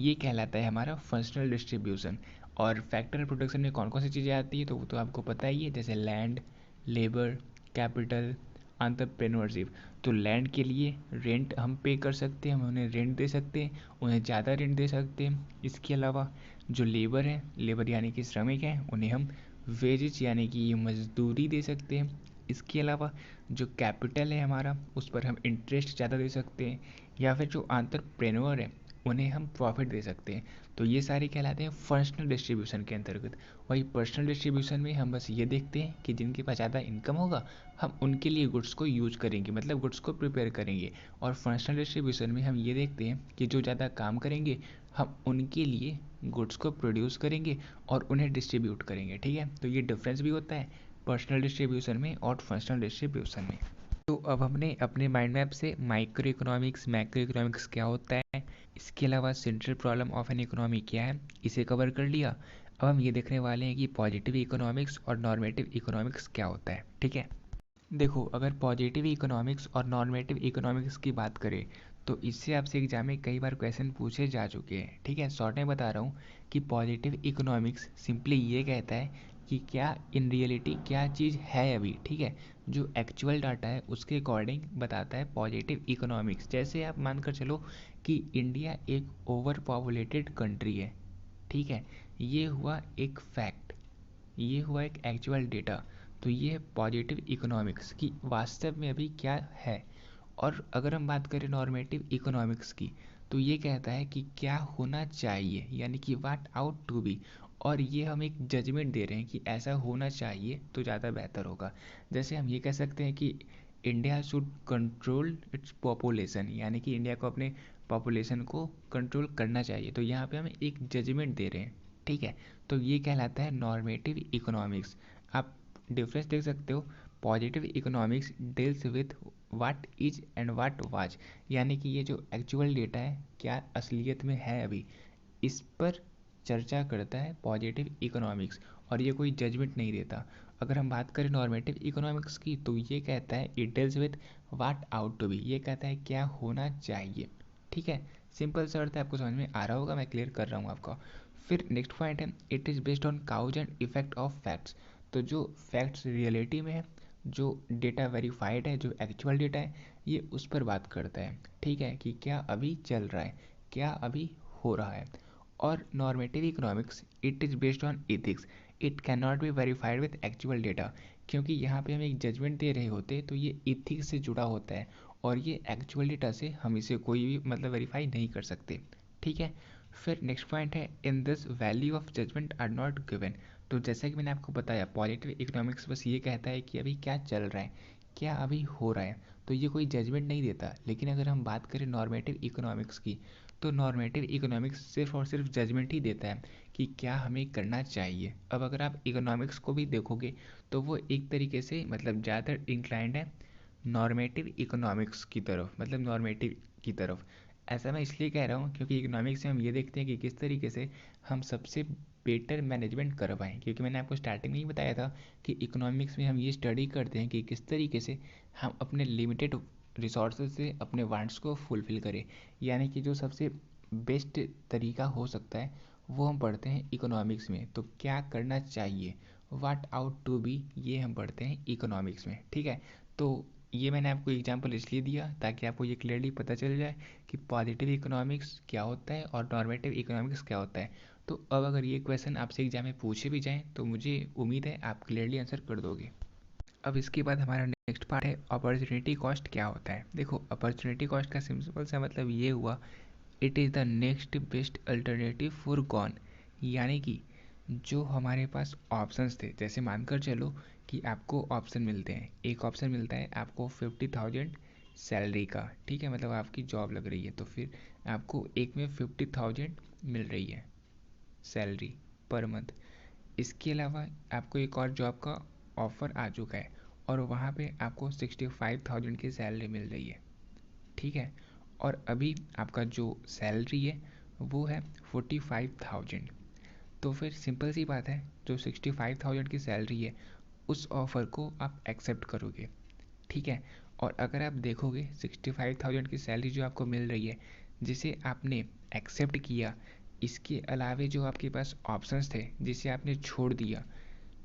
ये कहलाता है हमारा फंक्शनल डिस्ट्रीब्यूशन। और फैक्टर प्रोडक्शन में कौन कौन सी चीज़ें आती है तो वो तो आपको पता ही है, जैसे लैंड, लेबर, कैपिटल, एंटरप्रेन्योरशिप। तो लैंड के लिए रेंट हम पे कर सकते हैं, हम उन्हें रेंट दे सकते हैं, उन्हें ज़्यादा रेंट दे सकते हैं। इसके अलावा जो लेबर है, लेबर यानी कि श्रमिक हैं, उन्हें हम वेजेस यानी कि मजदूरी दे सकते हैं। इसके अलावा जो कैपिटल है हमारा उस पर हम इंटरेस्ट ज़्यादा दे सकते हैं, या फिर जो एंटरप्रेन्योर है उन्हें हम प्रॉफिट दे सकते हैं। तो ये सारे कहलाते हैं फंक्शनल डिस्ट्रीब्यूशन के अंतर्गत। वही पर्सनल डिस्ट्रीब्यूशन में हम बस ये देखते हैं कि जिनके पास ज़्यादा इनकम होगा हम उनके लिए गुड्स को यूज करेंगे, मतलब गुड्स को प्रिपेयर करेंगे। और फंक्शनल डिस्ट्रीब्यूशन में हम ये देखते हैं कि जो ज़्यादा काम करेंगे हम उनके लिए गुड्स को प्रोड्यूस करेंगे और उन्हें डिस्ट्रीब्यूट करेंगे। ठीक है, तो ये डिफरेंस भी होता है पर्सनल डिस्ट्रीब्यूशन में और फंक्शनल डिस्ट्रीब्यूशन में। तो अब हमने अपने माइंड मैप से माइक्रो इकोनॉमिक्स, मैक्रो इकोनॉमिक्स क्या होता है, इसके अलावा central problem of an economy क्या है, इसे कवर कर लिया। अब हम ये देखने वाले हैं कि पॉजिटिव इकोनॉमिक्स और नॉर्मेटिव इकोनॉमिक्स क्या होता है। ठीक है, देखो अगर पॉजिटिव इकोनॉमिक्स और नॉर्मेटिव इकोनॉमिक्स की बात करें तो इससे आपसे एग्जाम में कई बार क्वेश्चन पूछे जा चुके हैं। ठीक है, शॉर्ट में बता रहा हूँ कि पॉजिटिव इकोनॉमिक्स सिंपली ये कहता है कि क्या इन रियलिटी क्या चीज़ है अभी। ठीक है, जो एक्चुअल डाटा है उसके अकॉर्डिंग बताता है पॉजिटिव इकोनॉमिक्स। जैसे आप मानकर चलो कि इंडिया एक ओवर पॉपुलेटेड कंट्री है। ठीक है, ये हुआ एक फैक्ट, ये हुआ एक एक्चुअल डेटा। तो ये है पॉजिटिव इकोनॉमिक्स की वास्तव में अभी क्या है। और अगर हम बात करें नॉर्मेटिव इकोनॉमिक्स की तो ये कहता है कि क्या होना चाहिए, यानी कि व्हाट आउट टू बी। और ये हम एक जजमेंट दे रहे हैं कि ऐसा होना चाहिए तो ज़्यादा बेहतर होगा। जैसे हम ये कह सकते हैं कि India should control its population, यानी कि इंडिया को अपने पॉपुलेशन को कंट्रोल करना चाहिए। तो यहाँ पे हम एक जजमेंट दे रहे हैं। ठीक है, तो ये कहलाता है नॉर्मेटिव इकोनॉमिक्स। आप डिफरेंस देख सकते हो, positive economics deals with what is and what was, यानी कि ये जो एक्चुअल डेटा है क्या असलियत में है अभी, इस पर चर्चा करता है पॉजिटिव इकोनॉमिक्स। और ये कोई जजमेंट नहीं देता। अगर हम बात करें नॉर्मेटिव इकोनॉमिक्स की तो ये कहता है it deals with what ought to be, ये कहता है क्या होना चाहिए। ठीक है, सिंपल सा अर्थ है, आपको समझ में आ रहा होगा, मैं क्लियर कर रहा हूँ आपका। फिर नेक्स्ट पॉइंट है it is based on cause and effect of facts. तो जो फैक्ट्स रियलिटी में है, जो डेटा वेरीफाइड है, जो एक्चुअल डेटा है, ये उस पर बात करता है। ठीक है, कि क्या अभी चल रहा है, क्या अभी हो रहा है। और normative economics it is based on ethics, it can not be verified with actual data. क्योंकि यहाँ पे हम एक जजमेंट दे रहे होते तो ये इथिक्स से जुड़ा होता है और ये एक्चुअल डेटा से हम इसे कोई भी मतलब वेरीफाई नहीं कर सकते। ठीक है, फिर नेक्स्ट पॉइंट है in this value of judgement are not given. तो जैसा कि मैंने आपको बताया पॉजिटिव इकोनॉमिक्स बस ये कहता है कि अभी क्या चल रहा है, क्या अभी हो रहा है, तो ये कोई जजमेंट नहीं देता। लेकिन अगर हम बात करें नॉर्मेटिव इकोनॉमिक्स की तो नॉर्मेटिव इकोनॉमिक्स सिर्फ और सिर्फ जजमेंट ही देता है कि क्या हमें करना चाहिए। अब अगर आप इकोनॉमिक्स को भी देखोगे तो वो एक तरीके से मतलब ज़्यादातर इंक्लाइंड है नॉर्मेटिव इकोनॉमिक्स की तरफ, मतलब नॉर्मेटिव की तरफ। ऐसा मैं इसलिए कह रहा हूँ क्योंकि इकोनॉमिक्स में हम ये देखते हैं कि किस तरीके से हम सबसे बेटर मैनेजमेंट कर पाएँ। क्योंकि मैंने आपको स्टार्टिंग में ही बताया था कि इकोनॉमिक्स में हम ये स्टडी करते हैं कि किस तरीके से हम अपने लिमिटेड रिसोर्सेज से अपने वांट्स को फुलफ़िल करें। यानी कि जो सबसे बेस्ट तरीका हो सकता है वो हम पढ़ते हैं इकोनॉमिक्स में। तो क्या करना चाहिए, व्हाट आउट टू बी, ये हम पढ़ते हैं इकोनॉमिक्स में। ठीक है, तो ये मैंने आपको एग्जांपल इसलिए दिया ताकि आपको ये क्लियरली पता चल जाए कि पॉजिटिव इकोनॉमिक्स क्या होता है और नॉर्मेटिव इकोनॉमिक्स क्या होता है। तो अब अगर ये क्वेश्चन आपसे एग्जाम में पूछे भी जाएँ तो मुझे उम्मीद है आप क्लियरली आंसर कर दोगे। अब इसके बाद हमारा नेक्स्ट पार्ट है अपॉर्चुनिटी कॉस्ट क्या होता है। देखो अपॉर्चुनिटी कॉस्ट का सिंपल सा मतलब ये हुआ it is the next best alternative for gone, यानी कि जो हमारे पास ऑप्शंस थे, जैसे मानकर चलो कि आपको ऑप्शन मिलते हैं, एक ऑप्शन मिलता है आपको 50,000 सैलरी का। ठीक है, मतलब आपकी जॉब लग रही है तो फिर आपको एक में 50,000 मिल रही है सैलरी पर मंथ। इसके अलावा आपको एक और जॉब का ऑफ़र आ चुका है और वहाँ पे आपको 65,000 की सैलरी मिल रही है। ठीक है, और अभी आपका जो सैलरी है वो है 45,000। तो फिर सिंपल सी बात है, जो 65,000 की सैलरी है उस ऑफ़र को आप एक्सेप्ट करोगे। ठीक है, और अगर आप देखोगे 65,000 की सैलरी जो आपको मिल रही है जिसे आपने एक्सेप्ट किया, इसके अलावे जो आपके पास ऑप्शंस थे जिसे आपने छोड़ दिया,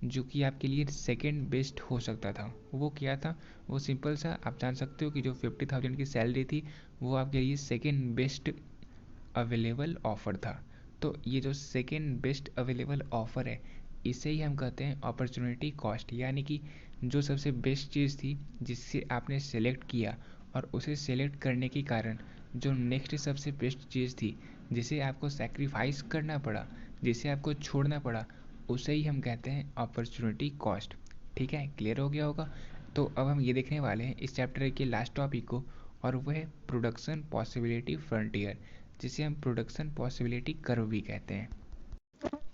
जो कि आपके लिए सेकंड बेस्ट हो सकता था, वो क्या था, वो सिंपल सा आप जान सकते हो कि जो 50,000 की सैलरी थी वो आपके लिए सेकंड बेस्ट अवेलेबल ऑफ़र था। तो ये जो सेकंड बेस्ट अवेलेबल ऑफ़र है इसे ही हम कहते हैं अपॉर्चुनिटी कॉस्ट, यानी कि जो सबसे बेस्ट चीज़ थी जिससे आपने सेलेक्ट किया और उसे सेलेक्ट करने के कारण जो नेक्स्ट सबसे बेस्ट चीज़ थी जिसे आपको सेक्रीफाइस करना पड़ा, जिसे आपको छोड़ना पड़ा, उसे ही हम कहते हैं अपॉर्चुनिटी कॉस्ट। ठीक है, क्लियर हो गया होगा। तो अब हम ये देखने वाले हैं इस चैप्टर के लास्ट टॉपिक को, और वह है प्रोडक्शन पॉसिबिलिटी फ्रंटियर, जिसे हम प्रोडक्शन पॉसिबिलिटी कर्व भी कहते हैं।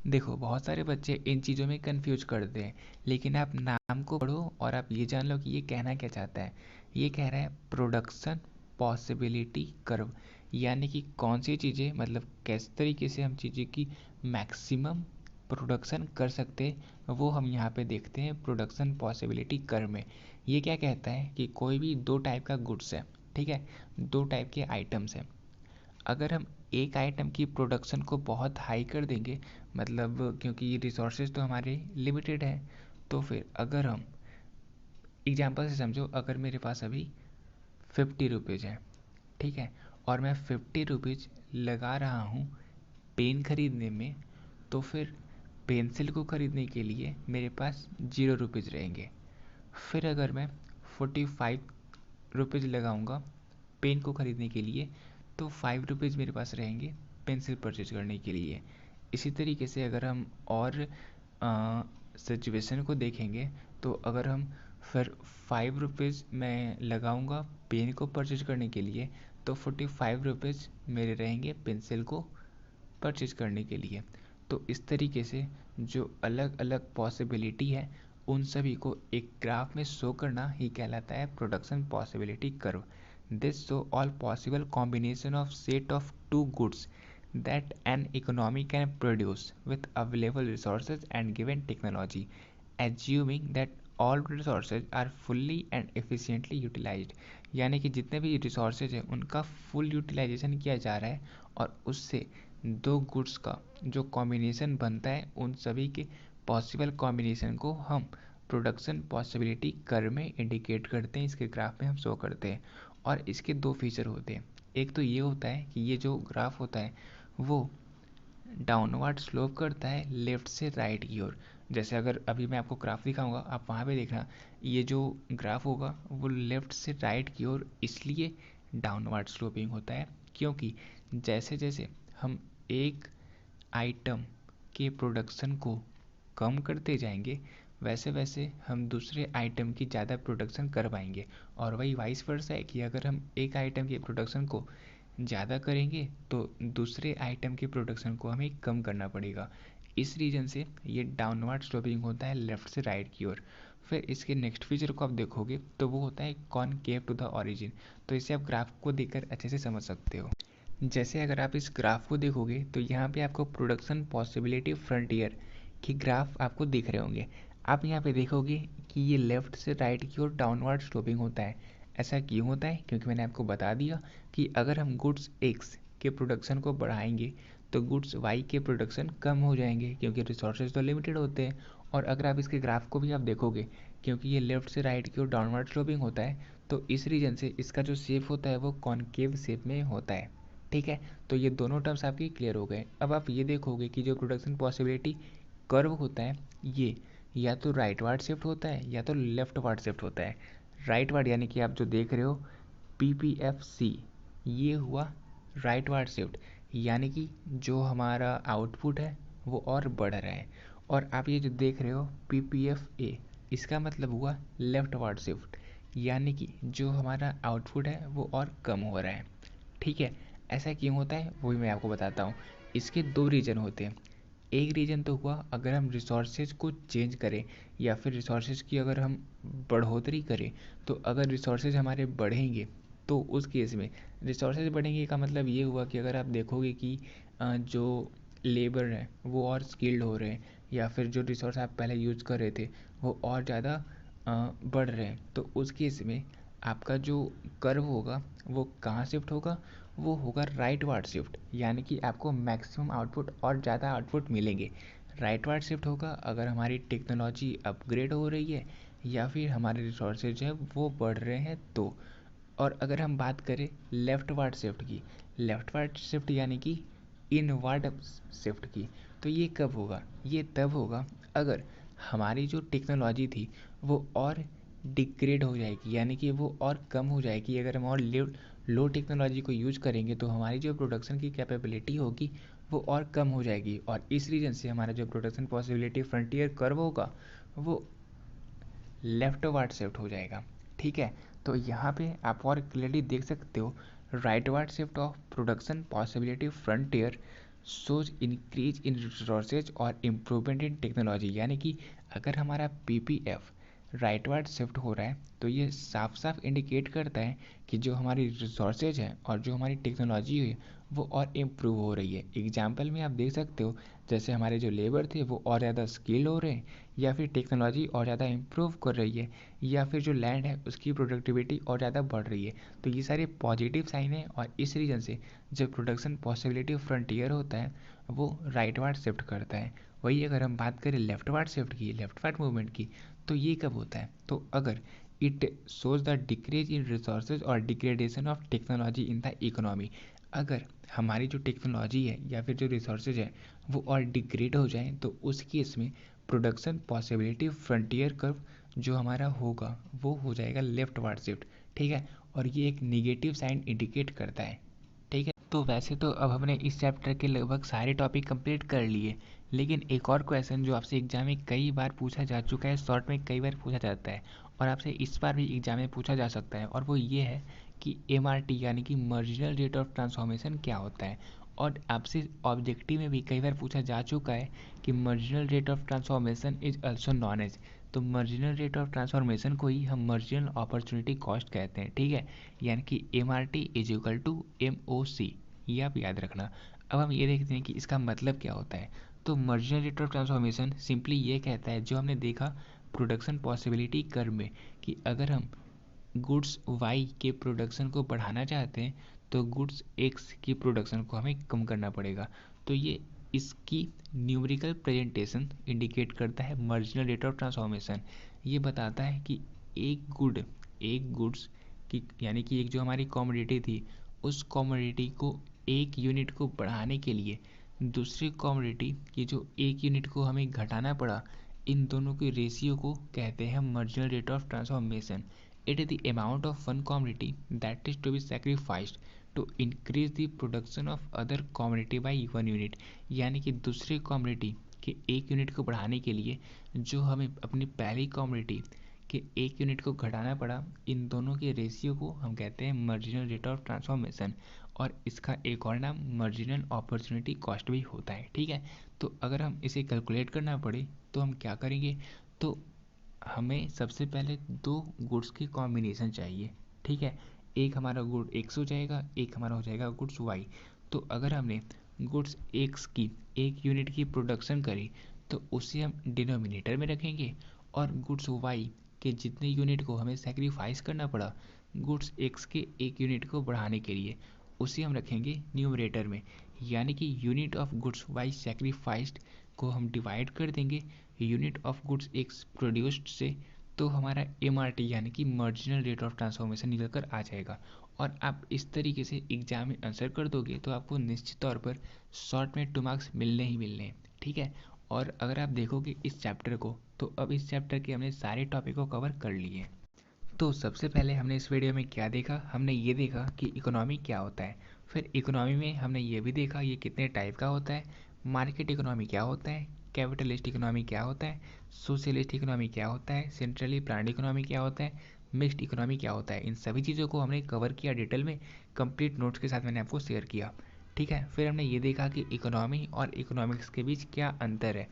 देखो बहुत सारे बच्चे इन चीज़ों में कंफ्यूज करते हैं, लेकिन आप नाम को पढ़ो और आप ये जान लो कि ये कहना क्या चाहता है। ये कह रहा है प्रोडक्शन पॉसिबिलिटी कर्व, यानी कि कौन सी चीज़ें, मतलब किस तरीके से हम चीज़ें की मैक्सिमम प्रोडक्शन कर सकते हैं, वो हम यहाँ पे देखते हैं प्रोडक्शन पॉसिबिलिटी कर्व में। ये क्या कहता है कि कोई भी दो टाइप का गुड्स है, ठीक है, दो टाइप के आइटम्स हैं। अगर हम एक आइटम की प्रोडक्शन को बहुत हाई कर देंगे, मतलब क्योंकि रिसोर्सेज तो हमारे लिमिटेड हैं, तो फिर अगर हम एग्जांपल से समझो, अगर मेरे पास अभी 50 रुपीज़ है, ठीक है, और मैं 50 रुपीज़ लगा रहा हूँ पेन खरीदने में, तो फिर पेंसिल को खरीदने के लिए मेरे पास 0 रुपीज़ रहेंगे। फिर अगर मैं 45 रुपीज़ लगाऊंगा पेन को ख़रीदने के लिए, तो 5 रुपीज़ मेरे पास रहेंगे पेंसिल परचेज करने के लिए। इसी तरीके से अगर हम और सिचुएशन को देखेंगे, तो अगर हम फिर 5 रुपीज़ मैं लगाऊंगा पेन को परचेज करने के लिए, तो 45 रुपीज़ मेरे रहेंगे पेंसिल को परचेज करने के लिए। तो इस तरीके से जो अलग अलग पॉसिबिलिटी है, उन सभी को एक ग्राफ में शो करना ही कहलाता है production possibility curve. This show all possible combination of set of two goods that an economy can produce with available resources and given technology, assuming that all resources are fully and efficiently utilized। यानी कि जितने भी resources हैं उनका full utilisation किया जा रहा है, और उससे दो गुड्स का जो कॉम्बिनेशन बनता है, उन सभी के पॉसिबल कॉम्बिनेशन को हम प्रोडक्शन पॉसिबिलिटी कर्व में इंडिकेट करते हैं, इसके ग्राफ में हम शो करते हैं। और इसके दो फीचर होते हैं। एक तो ये होता है कि ये जो ग्राफ होता है वो डाउनवर्ड स्लोप करता है लेफ़्ट से राइट की ओर। जैसे अगर अभी मैं आपको ग्राफ दिखाऊंगा, आप वहाँ पे देखना, ये जो ग्राफ होगा वो लेफ़्ट से राइट की ओर इसलिए डाउनवर्ड स्लोपिंग होता है, क्योंकि जैसे जैसे हम एक आइटम के प्रोडक्शन को कम करते जाएंगे, वैसे वैसे हम दूसरे आइटम की ज़्यादा प्रोडक्शन कर पाएंगे। और वही वाइस वर्सा है कि अगर हम एक आइटम की प्रोडक्शन को ज़्यादा करेंगे, तो दूसरे आइटम की प्रोडक्शन को हमें कम करना पड़ेगा। इस रीजन से ये डाउनवर्ड स्लोपिंग होता है लेफ़्ट से राइट की ओर। फिर इसके नेक्स्ट फीचर को आप देखोगे तो वो होता है कॉनकेव टू द ऑरिजिन। तो इसे आप ग्राफ को देखकर अच्छे से समझ सकते हो। जैसे अगर आप इस ग्राफ को देखोगे तो यहाँ पे आपको प्रोडक्शन पॉसिबिलिटी फ्रंटियर के ग्राफ आपको दिख रहे होंगे। आप यहाँ पे देखोगे कि ये लेफ़्ट से राइट की ओर डाउनवर्ड स्लोपिंग होता है। ऐसा क्यों होता है? क्योंकि मैंने आपको बता दिया कि अगर हम गुड्स एक्स के प्रोडक्शन को बढ़ाएंगे तो गुड्स वाई के प्रोडक्शन कम हो जाएंगे, क्योंकि रिसोर्सेज तो लिमिटेड होते हैं। और अगर आप इसके ग्राफ को भी आप देखोगे, क्योंकि ये लेफ़्ट से राइट की ओर डाउनवर्ड स्लोपिंग होता है, तो इस रीजन से इसका जो शेप होता है वो कॉनकेव शेप में होता है। ठीक है, तो ये दोनों टर्म्स आपकी क्लियर हो गए। अब आप ये देखोगे कि जो प्रोडक्शन पॉसिबिलिटी कर्व होता है, ये या तो राइट वार्ड शिफ्ट होता है या तो लेफ्ट वार्ड शिफ्ट होता है। राइट वार्ड यानी कि आप जो देख रहे हो PPFC, ये हुआ राइट वार्ड शिफ्ट, यानी कि जो हमारा आउटपुट है वो और बढ़ रहा है। और आप ये जो देख रहे हो PPFA, इसका मतलब हुआ लेफ्ट वार्ड शिफ्ट, यानी कि जो हमारा आउटपुट है वो और कम हो रहा है। ठीक है, ऐसा क्यों होता है वो भी मैं आपको बताता हूँ। इसके दो रीज़न होते हैं। एक रीज़न तो हुआ अगर हम रिसोर्सेज को चेंज करें, या फिर रिसोर्सेज की अगर हम बढ़ोतरी करें, तो अगर रिसोर्सेज हमारे बढ़ेंगे तो उस केस में रिसोर्सेज बढ़ेंगे का मतलब ये हुआ कि अगर आप देखोगे कि जो लेबर है वो और स्किल्ड हो रहे हैं, या फिर जो रिसोर्स आप पहले यूज कर रहे थे वो और ज़्यादा बढ़ रहे हैं, तो उस केस में आपका जो कर्व होगा वो कहाँ शिफ्ट होगा, वो होगा राइट वार्ड शिफ्ट, यानी कि आपको मैक्सिमम आउटपुट और ज़्यादा आउटपुट मिलेंगे। राइट वार्ड शिफ्ट होगा अगर हमारी टेक्नोलॉजी अपग्रेड हो रही है या फिर हमारे रिसोर्सेज हैं वो बढ़ रहे हैं तो। और अगर हम बात करें लेफ़्ट वार्ड शिफ्ट की, लेफ़्ट वार्ड शिफ्ट यानी कि इनवर्ड शिफ्ट की, तो ये कब होगा? ये तब होगा अगर हमारी जो टेक्नोलॉजी थी वो और डिग्रेड हो जाएगी, यानी कि वो और कम हो जाएगी। अगर हम और लो टेक्नोलॉजी को यूज़ करेंगे तो हमारी जो प्रोडक्शन की कैपेबिलिटी होगी वो और कम हो जाएगी, और इस रीजन से हमारा जो प्रोडक्शन पॉसिबिलिटी फ्रंटियर कर्व होगा वो लेफ्ट वार्ड शिफ्ट हो जाएगा। ठीक है, तो यहाँ पे आप और क्लियरली देख सकते हो right ward shift of production possibility frontier shows increase in resources और इम्प्रूवमेंट इन टेक्नोलॉजी। यानी कि अगर हमारा पीपीएफ राइटवर्ड शिफ्ट हो रहा है तो ये साफ साफ इंडिकेट करता है कि जो हमारी रिसोर्सेज है और जो हमारी टेक्नोलॉजी है वो और इम्प्रूव हो रही है। एग्जाम्पल में आप देख सकते हो, जैसे हमारे जो लेबर थे वो और ज़्यादा स्किल हो रहे हैं, या फिर टेक्नोलॉजी और ज़्यादा इम्प्रूव कर रही है, या फिर जो लैंड है उसकी प्रोडक्टिविटी और ज़्यादा बढ़ रही है। तो ये सारे पॉजिटिव साइन है, और इस रीज़न से जब प्रोडक्शन पॉसिबिलिटी फ्रंटियर होता है वो राइटवर्ड शिफ्ट करता है। वही अगर हम बात करें लेफ्टवर्ड शिफ्ट की, लेफ्टवर्ड मूवमेंट की, तो ये कब होता है? तो अगर it shows the decrease in resources और degradation of technology in the economy. अगर हमारी जो टेक्नोलॉजी है या फिर जो रिसोर्सेज है वो और डिग्रेड हो जाए तो उस केस में प्रोडक्शन पॉसिबिलिटी फ्रंटियर कर्व जो हमारा होगा वो हो जाएगा लेफ्टवर्ड शिफ्ट। ठीक है, और ये एक निगेटिव साइन इंडिकेट करता है। ठीक है, तो वैसे तो अब हमने इस चैप्टर के लगभग सारे टॉपिक कंप्लीट कर लिए, लेकिन एक और क्वेश्चन जो आपसे एग्जाम में कई बार पूछा जा चुका है, शॉर्ट में कई बार पूछा जाता है और आपसे इस बार भी एग्जाम में पूछा जा सकता है, और वो ये है कि एमआरटी यानी कि मार्जिनल रेट ऑफ ट्रांसफॉर्मेशन क्या होता है। और आपसे ऑब्जेक्टिव में भी कई बार पूछा जा चुका है कि marginal rate of transformation is also known as. तो मार्जिनल रेट ऑफ ट्रांसफॉर्मेशन को ही हम मार्जिनल अपॉर्चुनिटी कॉस्ट कहते हैं। ठीक है, यानी कि M R T is equal to M O C, ये आप याद रखना। अब हम ये देखते हैं कि इसका मतलब क्या होता है। तो marginal rate of transformation simply ये कहता है, जो हमने देखा प्रोडक्शन पॉसिबिलिटी कर्व में, कि अगर हम गुड्स वाई के प्रोडक्शन को बढ़ाना चाहते हैं तो गुड्स एक्स की प्रोडक्शन को हमें कम करना पड़ेगा। तो ये इसकी न्यूमेरिकल प्रेजेंटेशन इंडिकेट करता है मार्जिनल रेट ऑफ ट्रांसफॉर्मेशन। ये बताता है कि एक गुड्स की, यानी कि एक जो हमारी कॉमोडिटी थी, उस कॉमोडिटी को एक यूनिट को बढ़ाने के लिए दूसरी कॉमोडिटी की जो एक यूनिट को हमें घटाना पड़ा, इन दोनों के रेशियो को कहते हैं marginal rate of transformation. It is the amount of one commodity that is to be sacrificed to increase the production of other commodity by 1 unit। यानी कि दूसरे कॉमोडिटी के एक यूनिट को बढ़ाने के लिए जो हमें अपनी पहली कॉमोडिटी के एक यूनिट को घटाना पड़ा, इन दोनों के रेशियो को हम कहते हैं मार्जिनल रेट ऑफ ट्रांसफॉर्मेशन, और इसका एक और नाम मार्जिनल अपॉर्चुनिटी कॉस्ट भी होता है। ठीक है, तो अगर हम इसे कैलकुलेट करना पड़े तो हम क्या करेंगे? तो हमें सबसे पहले दो गुड्स की कॉम्बिनेशन चाहिए। ठीक है, एक हमारा गुड एक्स हो जाएगा, एक हमारा हो जाएगा गुड्स वाई। तो अगर हमने गुड्स एक्स की एक यूनिट की प्रोडक्शन करी तो उसे हम डिनोमिनेटर में रखेंगे, और गुड्स वाई के जितने यूनिट को हमें सेक्रीफाइस करना पड़ा गुड्स एक्स के एक यूनिट को बढ़ाने के लिए, उसे हम रखेंगे न्यूमरेटर में। यानी कि unit of goods Y sacrificed को हम डिवाइड कर देंगे unit of goods X produced से, तो हमारा एमआरटी यानी कि मार्जिनल रेट ऑफ ट्रांसफॉर्मेशन निकल कर आ जाएगा। और आप इस तरीके से एग्जाम में आंसर कर दोगे तो आपको निश्चित तौर पर शॉर्ट में 2 मार्क्स मिलने ही मिलने हैं। ठीक है, और अगर आप देखोगे इस चैप्टर को, तो अब इस चैप्टर के हमने सारे टॉपिक को कवर कर लिए। तो सबसे पहले हमने इस वीडियो में क्या देखा? हमने ये देखा कि इकोनॉमी क्या होता है। फिर इकोनॉमी में हमने ये भी देखा ये कितने टाइप का होता है, मार्केट इकोनॉमी क्या होता है, कैपिटलिस्ट इकोनॉमी क्या होता है, सोशलिस्ट इकोनॉमी क्या होता है, सेंट्रली प्लान्ड इकोनॉमी क्या होता है, मिक्स्ड इकोनॉमी क्या होता है। इन सभी चीज़ों को हमने कवर किया डिटेल में, कंप्लीट नोट्स के साथ मैंने आपको शेयर किया। ठीक है, फिर हमने ये देखा कि इकोनॉमी और इकोनॉमिक्स के बीच क्या अंतर है।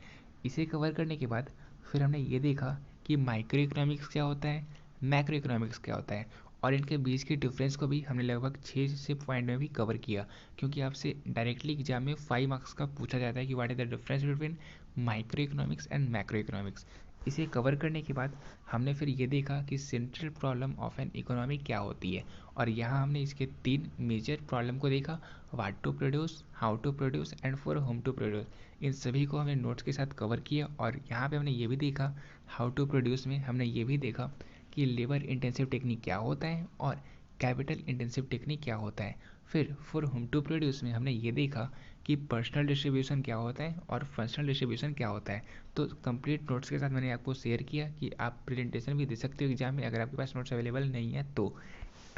इसे कवर करने के बाद फिर हमने ये देखा कि माइक्रो इकोनॉमिक्स क्या होता है, मैक्रो इकोनॉमिक्स क्या होता है, और इनके बीच के डिफरेंस को भी हमने लगभग 6 से पॉइंट में भी कवर किया, क्योंकि आपसे डायरेक्टली एग्जाम में 5 मार्क्स का पूछा जाता है कि what is the difference between micro economics and macro economics. इसे कवर करने के बाद हमने फिर ये देखा कि central problem of an economy क्या होती है, और यहाँ हमने इसके 3 मेजर प्रॉब्लम को देखा, what to produce, how to produce and for whom to produce. इन सभी को हमने नोट्स के साथ कवर किया, और यहाँ पे हमने ये भी देखा हाउ टू प्रोड्यूस में हमने ये भी देखा कि लेबर इंटेंसिव टेक्निक क्या होता है और कैपिटल इंटेंसिव टेक्निक क्या होता है। फिर फॉर होम टू प्रोड्यूस में हमने ये देखा कि पर्सनल डिस्ट्रीब्यूशन क्या होता है और फंक्शनल डिस्ट्रीब्यूशन क्या होता है। तो कंप्लीट नोट्स के साथ मैंने आपको शेयर किया कि आप प्रेजेंटेशन भी दे सकते हो एग्जाम में अगर आपके पास नोट्स अवेलेबल नहीं है तो।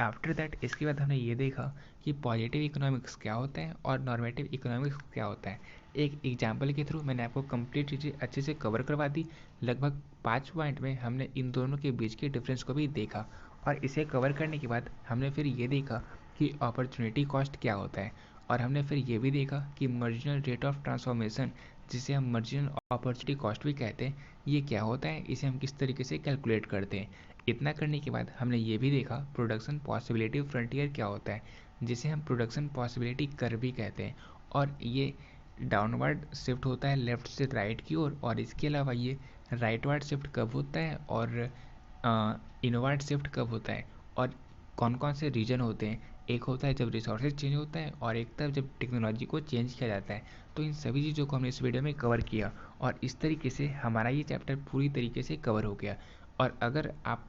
आफ्टर दैट इसके बाद हमने ये देखा कि पॉजिटिव इकोनॉमिक्स क्या होता है और नॉर्मेटिव इकोनॉमिक्स क्या होता है। एक एग्जाम्पल के थ्रू मैंने आपको कंप्लीट चीज़ें अच्छे से कवर करवा दी। लगभग 5 पॉइंट में हमने इन दोनों के बीच के डिफरेंस को भी देखा, और इसे कवर करने के बाद हमने फिर ये देखा कि अपॉर्चुनिटी कॉस्ट क्या होता है। और हमने फिर ये भी देखा कि मार्जिनल रेट ऑफ ट्रांसफॉर्मेशन, जिसे हम मार्जिनल अपॉर्चुनिटी कॉस्ट भी कहते हैं, ये क्या होता है, इसे हम किस तरीके से कैलकुलेट करते हैं। इतना करने के बाद हमने ये भी देखा प्रोडक्शन पॉसिबिलिटी फ्रंटियर क्या होता है, जिसे हम प्रोडक्शन पॉसिबिलिटी कर्व भी कहते हैं, और ये डाउनवर्ड शिफ्ट होता है लेफ्ट से राइट की ओर, और इसके अलावा ये राइटवर्ड शिफ्ट कब होता है और इनवर्ड शिफ्ट कब होता है, और कौन कौन से रीजन होते हैं। एक होता है जब रिसोर्सेज चेंज होता है, और एक तब जब टेक्नोलॉजी को चेंज किया जाता है। तो इन सभी चीज़ों को हमने इस वीडियो में कवर किया, और इस तरीके से हमारा ये चैप्टर पूरी तरीके से कवर हो गया। और अगर आप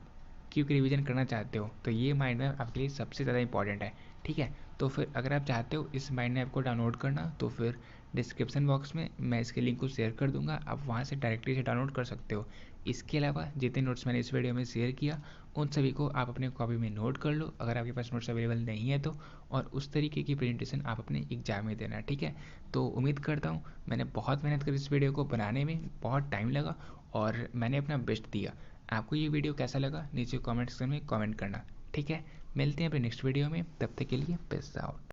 क्विक रिवीजन करना चाहते हो तो ये माइंड मैप आपके लिए सबसे ज़्यादा इंपॉर्टेंट है। ठीक है, तो फिर अगर आप चाहते हो इस माइंड मैप को डाउनलोड करना, तो फिर डिस्क्रिप्शन बॉक्स में मैं इसके लिंक को शेयर कर दूंगा, आप वहाँ से डायरेक्टली से डाउनलोड कर सकते हो। इसके अलावा जितने नोट्स मैंने इस वीडियो में शेयर किया, उन सभी को आप अपने कॉपी में नोट कर लो अगर आपके पास नोट्स अवेलेबल नहीं है तो, और उस तरीके की प्रेजेंटेशन आप अपने एग्जाम में देना। ठीक है, तो उम्मीद करता हूँ, मैंने बहुत मेहनत कर इस वीडियो को बनाने में, बहुत टाइम लगा और मैंने अपना बेस्ट दिया। आपको ये वीडियो कैसा लगा नीचे कमेंट सेक्शन में कमेंट करना। ठीक है, मिलते हैं अपने नेक्स्ट वीडियो में, तब तक के लिए पीस आउट।